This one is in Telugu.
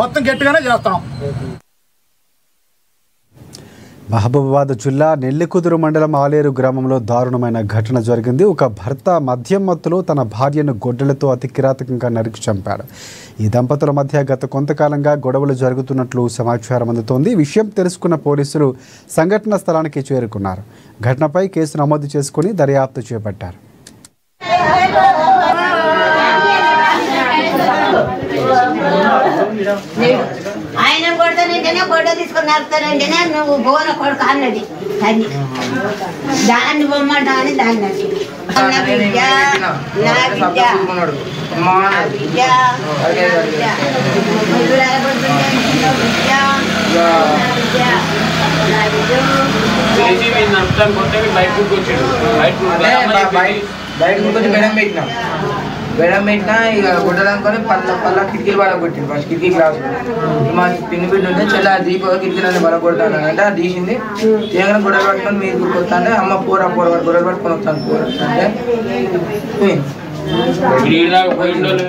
మొత్తం గట్టిగానే చేస్తాం. మహబూబాబాద్ జిల్లా నెల్లికుదురు మండలం ఆలేరు గ్రామంలో దారుణమైన ఘటన జరిగింది. ఒక భర్త మద్యం మత్తులో తన భార్యను గొడ్డలతో అతి కిరాతకంగా నరికి చంపాడు. ఈ దంపతుల మధ్య గత కొంతకాలంగా గొడవలు జరుగుతున్నట్లు సమాచారం అందుతోంది. విషయం తెలుసుకున్న పోలీసులు సంఘటన స్థలానికి చేరుకున్నారు. ఘటనపై కేసు నమోదు చేసుకుని దర్యాప్తు చేపట్టారు. ఆయన కొడతానంటేనే గొడ్డ తీసుకొని నడుపుతానంటేనే నువ్వు బోన కొడుకు అన్నది అది దాన్ని బొమ్మంటా అని దాన్ని నా బిడ్డ నా బిడ్డ నా బిడ్డ బెడం పెట్టినా ఇక కొట్టడానుకొని పళ్ళ కిటికీలు వాళ్ళ కొట్టింది. ఫస్ట్ కిటికీ క్లాస్ మా పిన్ని బిడ్డ ఉంటే చెల్ల దీప కిటికీలన్నీ బల కొడతాను అంటే అది తీసింది. తీయగానే గొడవలు పట్టుకొని మీరు కొడతా అంటే అమ్మ పోర గొడవలు పట్టుకొని వస్తాను పోర అంటే పోయింది.